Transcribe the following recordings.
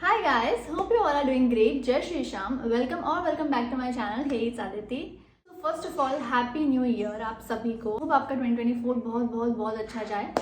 Hi guys, hope you all are doing great. Jai Shri Sham. Welcome back to my channel. Hey, it's Aditi. So first of all, Happy New Year आप सभी को. Hope आपका 2024 बहुत अच्छा जाए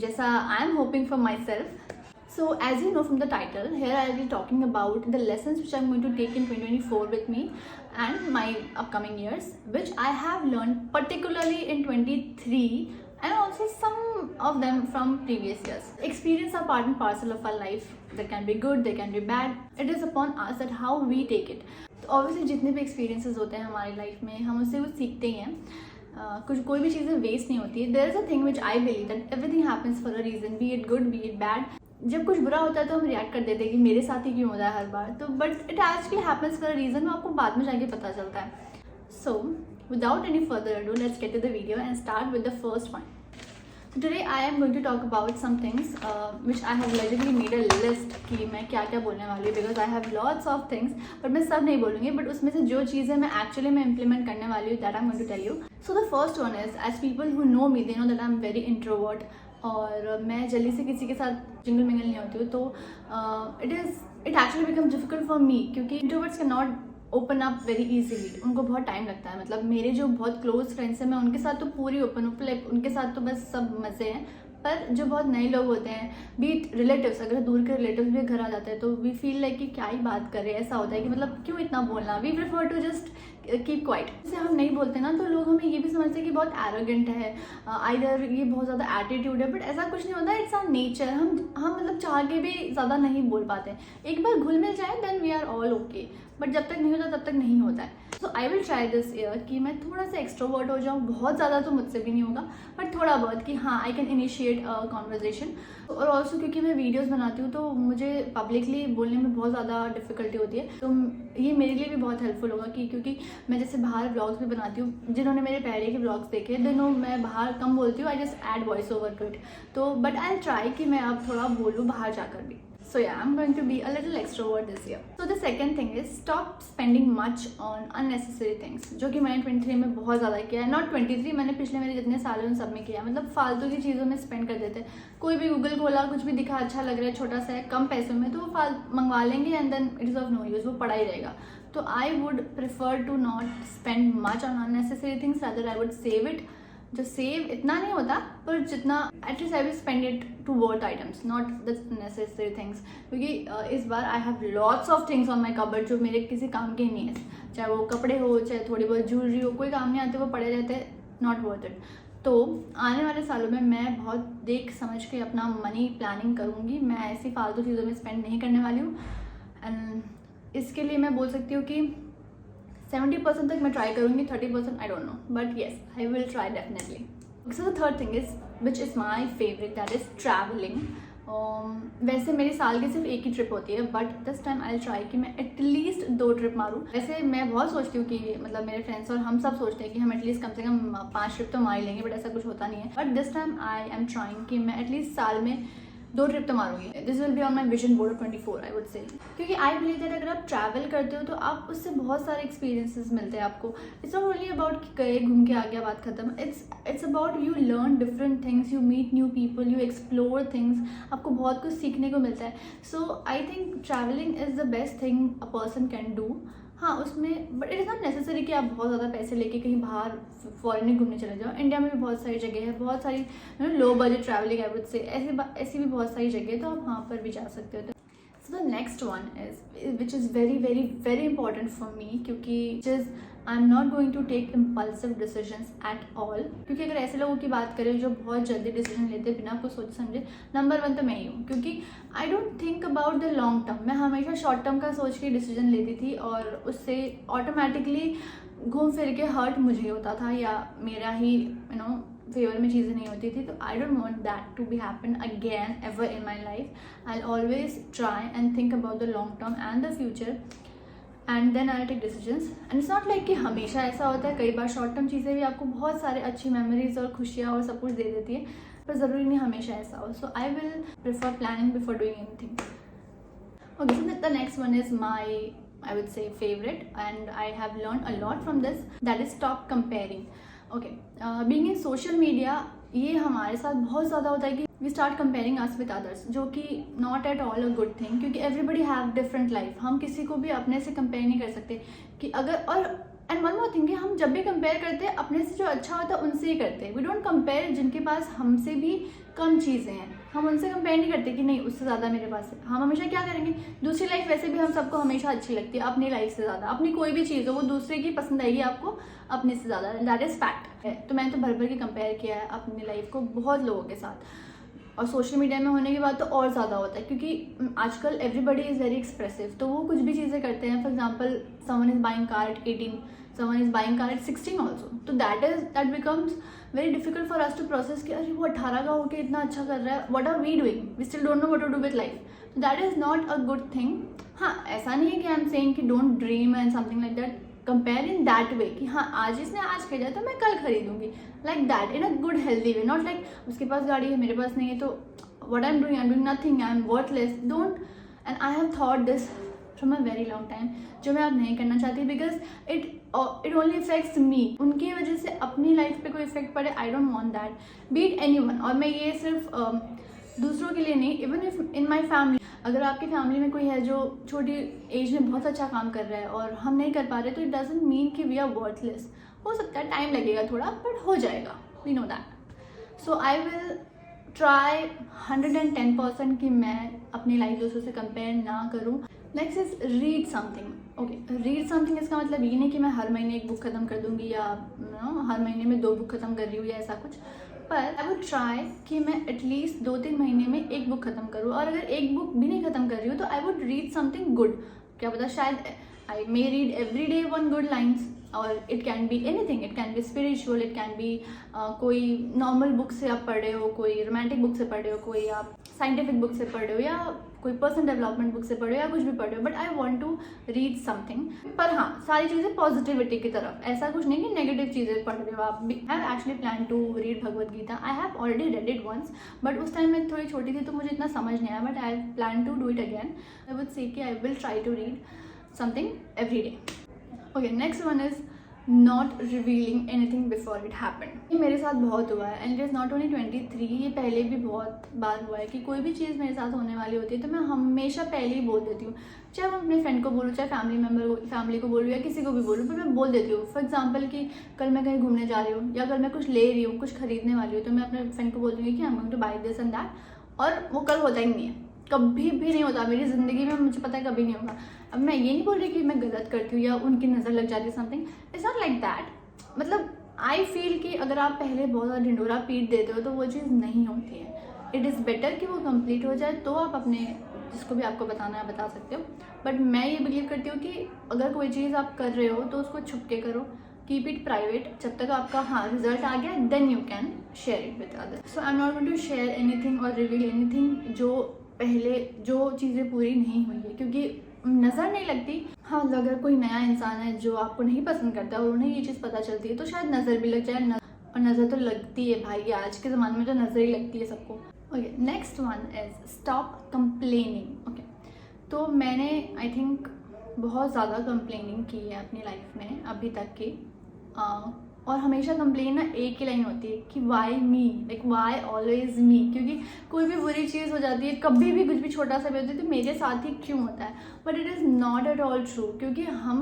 जैसा I am hoping for myself. So as you know from the title, here I will be talking about the lessons which I am going to take in 2024 with me and my upcoming years, which I have learned particularly in 23 and also some of them from previous years. Experience are part and parcel of our life. They can be good, they can be bad. It is upon us that how we take it. तो obviously जितने भी experiences होते हैं हमारी life में हम उससे कुछ सीखते ही हैं. कुछ कोई भी चीज़ें वेस्ट नहीं होती है. There is a thing which I believe that everything happens for a reason, be it good, be it bad. जब कुछ बुरा होता है तो हम रिएक्ट कर देते हैं कि मेरे साथ ही क्यों होता है हर बार. तो but it actually happens for a reason, वो आपको बाद में जाके पता चलता है. सो without any further ado, let's get to the video and start with the first one. So today I am going to talk about some things which I have literally made a list कि मैं क्या क्या बोलने वाली हूँ, because I have lots of things, but मैं सब नहीं बोलूँगी, but उसमें से जो चीज़ें मैं actually मैं implement करने वाली हूँ that I'm going to tell you. So the first one is, as people who know me, they know that I'm very introvert और मैं जल्दी से किसी के साथ जिंगल मिंगल नहीं होती हूँ. तो it actually becomes difficult for me क्योंकि introverts cannot open up very easily. उनको बहुत टाइम लगता है. मतलब मेरे जो बहुत क्लोज फ्रेंड्स हैं मैं उनके साथ तो पूरी ओपन उनके साथ तो बस सब मज़े हैं. पर जो बहुत नए लोग होते हैं, बीट रिलेटिव्स, अगर दूर के रिलेटिव्स भी घर आ जाते हैं तो वी फील लाइक कि क्या ही बात कर रहे हैं. ऐसा होता है कि मतलब क्यों इतना बोलना. We prefer to just keep quiet. जैसे हम नहीं बोलते ना तो लोग हमें ये भी समझते हैं कि बहुत एरोगेंट है, आइदर ये बहुत ज़्यादा एटीट्यूड है. बट ऐसा कुछ नहीं होता. It's our nature. हम मतलब चाह के भी ज़्यादा नहीं बोल पाते. एक बार घुल मिल जाए then we are all okay. But जब तक नहीं होता तब तक नहीं होता है. So I will try this year कि मैं थोड़ा सा एक्सट्रोवर्ट हो जाऊँ. बहुत ज़्यादा तो मुझसे भी नहीं होगा, बट थोड़ा बहुत कि हाँ आई कैन इनिशिएट कॉन्वर्जेशन. और ऑल्सो क्योंकि मैं वीडियोस बनाती हूँ तो मुझे पब्लिकली बोलने में बहुत ज़्यादा डिफ़िकल्टी होती है. तो ये मेरे लिए भी बहुत हेल्पफुल होगा कि क्योंकि मैं जैसे बाहर ब्लॉग्स भी बनाती हूँ. जिन्होंने मेरे पहले के ब्लॉग्स देखे दिनों मैं बाहर कम बोलती हूँ. I just add voice over to it. तो बट आई ट्राई कि मैं अब थोड़ा बोलूँ बाहर जाकर भी. So yeah, I'm going to be a little extrovert this year. So the second thing is stop spending much on unnecessary things, जो कि मैंने 23 में बहुत ज़्यादा किया है. नॉट 23, मैंने पिछले मेरे जितने साल हैं उन सब में किया. मतलब फालतू की चीज़ों में स्पेंड कर देते हैं. कोई भी गूगल खोला, कुछ भी दिखा अच्छा लग रहा है, छोटा सा है, कम पैसों में, तो वो मंगवा लेंगे and then it is of no use. वो पड़ा ही रहेगा. तो I would prefer to not spend much on unnecessary things, rather I would save it. जो सेव इतना नहीं होता पर जितना at least I will spend it to worth items, not the necessary things. क्योंकि इस बार I have lots of things on my cupboard जो मेरे किसी काम के नहीं है. चाहे वो कपड़े हो, चाहे थोड़ी बहुत ज्वेलरी हो, कोई काम नहीं आते, वो पड़े रहते हैं. Not worth it. तो आने वाले सालों में मैं बहुत देख समझ के अपना मनी प्लानिंग करूँगी. मैं ऐसी फालतू चीज़ों में स्पेंड नहीं करने वाली हूँ. एंड इसके लिए मैं बोल सकती हूँ कि 70% तक मैं ट्राई करूँगी. 30% I don't know, but yes I will try definitely. So the third thing is which is my favourite, that is travelling. वैसे मेरी साल की सिर्फ एक ही ट्रिप होती है, but this time I will try कि मैं एटलीस्ट 2 ट्रिप मारूँ. वैसे मैं बहुत सोचती हूँ कि मतलब मेरे फ्रेंड्स और हम सब सोचते हैं कि हम एटलीस्ट कम से कम 5 ट्रिप तो मार ही लेंगे, बट ऐसा कुछ होता नहीं है. But this time I am trying कि मैं एटलीस्ट साल में 2 ट्रिप तो मारूंगी. This will be on my vision board 24 I would say. क्योंकि आई बिलीव दैट अगर आप ट्रैवल करते हो तो आप उससे बहुत सारे एक्सपीरियंसेस मिलते हैं आपको. इट्स नॉट ओनली अबाउट कि गए घूम के आ गया बात खत्म. It's about you learn different things, you meet new people, you explore things. आपको बहुत कुछ सीखने को मिलता है. So I think travelling is the best thing a person can do. हाँ उसमें but it is not necessary कि आप बहुत ज़्यादा पैसे लेके कहीं बाहर फॉरेन घूमने चले जाओ. इंडिया में भी बहुत सारी जगह है, बहुत सारी low budget travelling I would से. ऐसी भी बहुत सारी जगह है, तो आप वहाँ पर भी जा सकते हो. So the next one is which is very very very important for me, क्योंकि I am not going to take impulsive decisions at all. क्योंकि अगर ऐसे लोगों की बात करें जो बहुत जल्दी डिसीजन लेते बिना कुछ सोच समझे, नंबर 1 तो मैं ही हूँ. क्योंकि I don't think about the long term. मैं हमेशा शॉर्ट टर्म का सोच के डिसीजन लेती थी और उससे ऑटोमेटिकली घूम फिर के हर्ट मुझे होता था या मेरा ही फेवर में चीज़ें नहीं होती थी. तो I don't want that to be happen again ever in my life. I always try and think about the long term and the future and then I take decisions. And it's not like कि हमेशा ऐसा होता है. कई बार short term चीज़ें भी आपको बहुत सारे अच्छी मेमोरीज और खुशियाँ और सब कुछ दे देती है, पर ज़रूरी नहीं हमेशा ऐसा हो. So I will prefer planning before doing anything. Okay, so the next one is my I would say favorite, and I have learned a lot from this, that is stop comparing. Okay, being in social media, ये हमारे साथ बहुत ज़्यादा होता है कि we start comparing us with others, जो कि not at all a good thing, क्योंकि एवरीबडी हैव डिफरेंट लाइफ। हम किसी को भी अपने से कंपेयर नहीं कर सकते कि अगर, और एंड वन मोर थिंग कि हम जब भी कंपेयर करते हैं अपने से जो अच्छा होता है उनसे ही करते हैं। वी डोंट कंपेयर जिनके पास हमसे भी कम चीज़ें हैं, हम उनसे कंपेयर नहीं करते कि नहीं उससे ज़्यादा मेरे पास है। हम हमेशा क्या करेंगे, दूसरी लाइफ वैसे भी हम सबको हमेशा अच्छी लगती है अपनी लाइफ से ज़्यादा। अपनी कोई भी चीज़ हो वो दूसरे की पसंद आएगी आपको अपने से ज़्यादा, दैट इज़ फैक्ट है। तो मैंने तो भर भर के कंपेयर किया है अपनी लाइफ को बहुत लोगों के साथ, और सोशल मीडिया में होने के बाद तो और ज़्यादा होता है, क्योंकि आजकल एवरीबडी इज़ वेरी एक्सप्रेसिव। तो वो कुछ भी चीज़ें करते हैं, for example someone is buying car eight 18, someone is buying car at 16 also, तो that becomes very difficult for us to process कि अरे वो 18 का होके इतना अच्छा कर रहा है, what are we doing, we still don't know what to do with life, so that is not a good thing। हाँ, ऐसा नहीं है कि I'm saying कि don't dream and something like that, compare in that way कि हाँ आज इसने आज खरीदा तो मैं कल खरीदूंगी, like that in a good healthy way, not like उसके पास गाड़ी है मेरे पास नहीं है तो what I'm doing nothing, I'm worthless, don't। and I have thought this from a very long time, जो मैं अब नहीं करना चाहती, because it only effects me. उनकी वजह से अपनी लाइफ पे कोई इफेक्ट पड़े, I don't want that, beat anyone. और मैं ये सिर्फ दूसरों के लिए नहीं, even if in my family, अगर आपकी फैमिली में कोई है जो छोटी एज में बहुत अच्छा काम कर रहा है और हम नहीं कर पा रहे, तो इट डजंट मीन कि वी आर वर्थलेस। हो सकता है टाइम लगेगा थोड़ा, बट हो जाएगा, we know that. So I will try 110% कि मैं अपनी लाइफ दूसरों से कंपेयर ना करूँ। Next is read something. Okay, read something इसका मतलब ये नहीं कि मैं हर महीने एक बुक खत्म कर दूंगी या हर महीने में 2 बुक खत्म कर रही हूँ या ऐसा कुछ, पर आई वुड ट्राई कि मैं एटलीस्ट 2-3 महीने में एक बुक खत्म करूँ। और अगर एक बुक भी नहीं खत्म कर रही हूँ तो I would read something good. क्या पता शायद I may read every day 1 good lines, और it can be anything, it can be spiritual, it can be कोई नॉर्मल बुक से आप पढ़ रहे हो, कोई रोमांटिक बुक से पढ़ रहे हो, कोई आप साइंटिफिक बुक से पढ़ रहे हो, या कोई पर्सनल डेवलपमेंट बुक से पढ़ रहे हो, या कुछ भी पढ़ रहे हो, but I want to read something. पर हाँ, सारी चीज़ें पॉजिटिविटी की तरफ, ऐसा कुछ नहीं कि नेगेटिव चीज़ें पढ़ रहे हो आप भी। I have actually plan to read Bhagavad Gita. I have already read it once, but उस टाइम मैं थोड़ी छोटी थी तो मुझे इतना समझ नहीं आया, but I plan to do it again. I would say कि I will try to read something every day. Okay, next one is not revealing anything before it happened. ये मेरे साथ बहुत हुआ है, and it is not only 23, ये पहले भी बहुत बार हुआ है कि कोई भी चीज़ मेरे साथ होने वाली होती है तो मैं हमेशा पहले ही बोल देती हूँ, चाहे मैं अपने फ्रेंड को बोलूँ, चाहे फैमिली को बोलूँ, या किसी को भी बोलूँ, पर मैं बोल देती हूँ। फॉर एग्जाम्पल कि कल मैं कहीं घूमने जा रही हूँ या कल मैं कुछ ले रही हूँ, कुछ खरीदने वाली हूँ, तो मैं अपने फ्रेंड को बोल दूँगी कि I am going to buy this and that, और वो कल होता ही नहीं है, कभी भी नहीं होता मेरी ज़िंदगी में, मुझे पता है कभी नहीं होगा। अब मैं ये नहीं बोल रही कि मैं गलत करती हूँ या उनकी नज़र लग जाती है, something it's not like that. मतलब आई फील कि अगर आप पहले बहुत ज़्यादा ढिंडोरा पीट देते हो तो वो चीज़ नहीं होती है। इट इज़ बेटर कि वो कंप्लीट हो जाए, तो आप अपने जिसको भी आपको बताना है बता सकते हो। बट मैं ये बिलीव करती हूँ कि अगर कोई चीज़ आप कर रहे हो तो उसको छुप के करो, कीप इट प्राइवेट, जब तक आपका हाँ रिजल्ट आ गया then you can share it with others. So I am not going to share anything और रिवील एनीथिंग जो पहले जो चीज़ें पूरी नहीं हुई है, क्योंकि नज़र नहीं लगती। हाँ, अगर कोई नया इंसान है जो आपको नहीं पसंद करता और उन्हें ये चीज़ पता चलती है तो शायद नज़र भी लग जाए, और नज़र तो लगती है भाई, आज के ज़माने में तो नज़र ही लगती है सबको। Okay, next one is stop complaining. Okay, तो मैंने आई थिंक बहुत ज़्यादा कंप्लेनिंग की है अपनी लाइफ में अभी तक की, और हमेशा कंप्लेन ना एक ही लाइन होती है कि why me, like why always मी, क्योंकि कोई भी बुरी चीज़ हो जाती है, कभी भी कुछ भी छोटा सा भी होता है तो मेरे साथ ही क्यों होता है। But it is not at all true, क्योंकि हम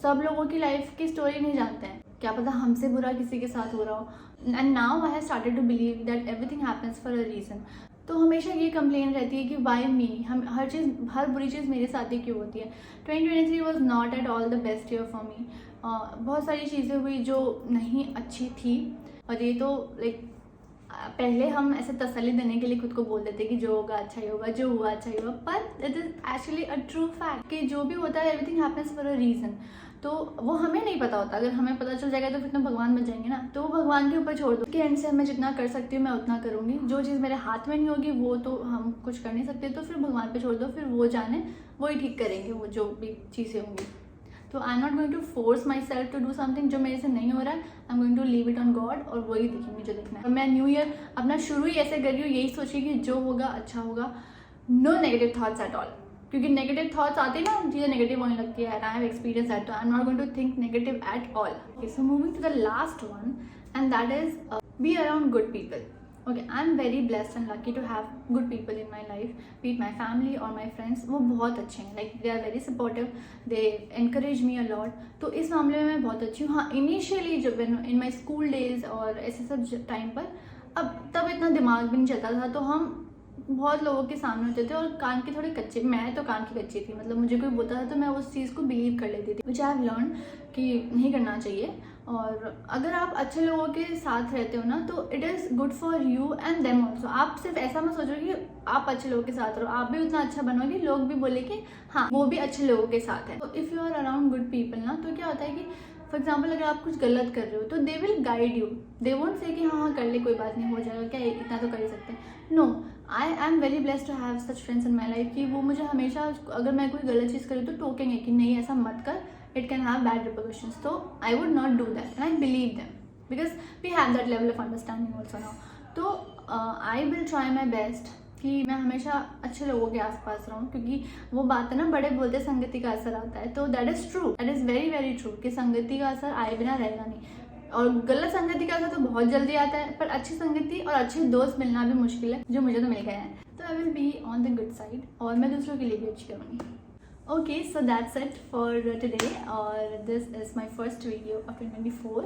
सब लोगों की लाइफ की स्टोरी नहीं जानते हैं, क्या पता हमसे बुरा किसी के साथ हो रहा हो। And now I have started to believe that everything happens for a reason. तो हमेशा ये कंप्लेन रहती है कि वाई मी, हम हर बुरी चीज़ मेरे साथ ही क्यों होती है। 2023 was not at all the best year for me. बहुत सारी चीज़ें हुई जो नहीं अच्छी थी, और ये तो लाइक पहले हम ऐसे तसल्ली देने के लिए खुद को बोल देते कि जो होगा अच्छा ही होगा, जो हुआ अच्छा ही होगा, पर it is actually a true fact कि जो भी होता है everything happens for a reason. तो वो हमें नहीं पता होता, अगर हमें पता चल जाएगा तो फिर तो भगवान बन जाएंगे ना, तो वो भगवान के ऊपर छोड़ दो कि एंड से मैं जितना कर सकती हूँ मैं उतना करूँगी, जो चीज़ मेरे हाथ में नहीं होगी वो तो हम कुछ कर नहीं सकते, तो फिर भगवान पे छोड़ दो, फिर वो जाने, वो ही ठीक करेंगे वो जो भी चीज़ें होंगी। तो I am not going to force myself to do something जो मेरे से नहीं हो रहा है, I am going to leave it on God, और वही देखेंगे जो देखना है। और मैं न्यू ईयर अपना शुरू ही ऐसे कर रही हूँ, यही सोचिए कि जो होगा अच्छा होगा, no negative thoughts at all, क्योंकि नेगेटिव थॉट्स आते हैं ना, चीज़ें नेगेटिव होने लगती है, and I have experience that, तो I am not going to think negative at all. Okay, so moving to the last one, and that is be around good people. Okay, I am very blessed and lucky to have good people in my life, be it my family और my friends. वो बहुत अच्छे हैं, like they are very supportive, they encourage me a lot. तो इस मामले में मैं बहुत अच्छी हूँ। हाँ, इनिशियली जब इन माई स्कूल डेज और ऐसे सब टाइम पर, अब तब इतना दिमाग भी नहीं चलता था, तो हम बहुत लोगों के सामने होते थे और कान के थोड़े कच्चे, मैं तो कान की कच्ची थी, मतलब मुझे कोई बोलता था तो मैं उस चीज़ को बिलीव कर लेती थी, विच आई हैव लर्न कि नहीं करना चाहिए। और अगर आप अच्छे लोगों के साथ रहते हो ना, तो it is good for you and them also. आप सिर्फ ऐसा मत सोचो कि आप अच्छे लोगों के साथ रहो, आप भी उतना अच्छा बनोगे, लोग भी बोले कि हाँ वो भी अच्छे लोगों के साथ है। तो if you are around good people ना, तो क्या होता है कि फॉर एग्जाम्पल अगर आप कुछ गलत कर रहे हो तो they will guide you, they won't say कि हाँ कर ले कोई बात नहीं, हो जाएगा, क्या इतना तो कर ही सकते हैं। No, I am very blessed to have such friends in my life कि वो मुझे हमेशा, अगर मैं कोई गलत चीज़ करूँ तो टोकेंगे कि नहीं ऐसा मत कर, it can have bad repercussions. So I would not do that, and I believe them because we have that level of understanding also now. तो I will try my best कि मैं हमेशा अच्छे लोगों के आसपास रहूँ, क्योंकि वो बात है ना, बड़े बोलते संगति का असर आता है, तो that is true, that is very very true कि संगति का असर आए बिना रहेगा नहीं। और गलत संगति का असर तो बहुत जल्दी आता है, पर अच्छी संगति और अच्छे दोस्त मिलना भी मुश्किल है, जो मुझे तो मिल गए हैं। तो I will be on the good side और मैं दूसरों के लिए भी अच्छी करूँगी। Okay, so that's it for today, or this is my first video of 2024.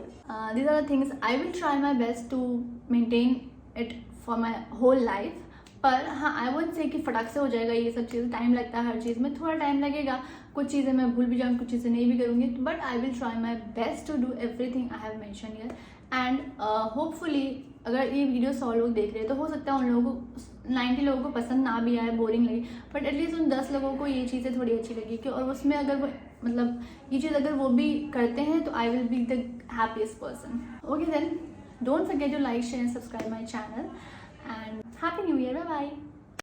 These are the things I will try my best to maintain it for my whole life. पर हाँ, आई वुड से कि फटाक से हो जाएगा ये सब चीज़ें, टाइम लगता है हर चीज़ में, थोड़ा टाइम लगेगा, कुछ चीज़ें मैं भूल भी जाऊँगी, कुछ चीज़ें नहीं भी करूँगी, but I will try my best to do everything I have mention here. And hopefully अगर ये वीडियो 100 लोग देख रहे हैं तो हो सकता है उन लोगों को 90 लोगों को पसंद ना भी आए, बोरिंग लगी, बट एटलीस्ट उन 10 लोगों को ये चीज़ें थोड़ी अच्छी लगी कि, और उसमें अगर वो मतलब ये चीज़ अगर वो भी करते हैं तो I will be the happiest person. Okay then, don't forget to like, share and subscribe my channel, and happy new year, bye bye.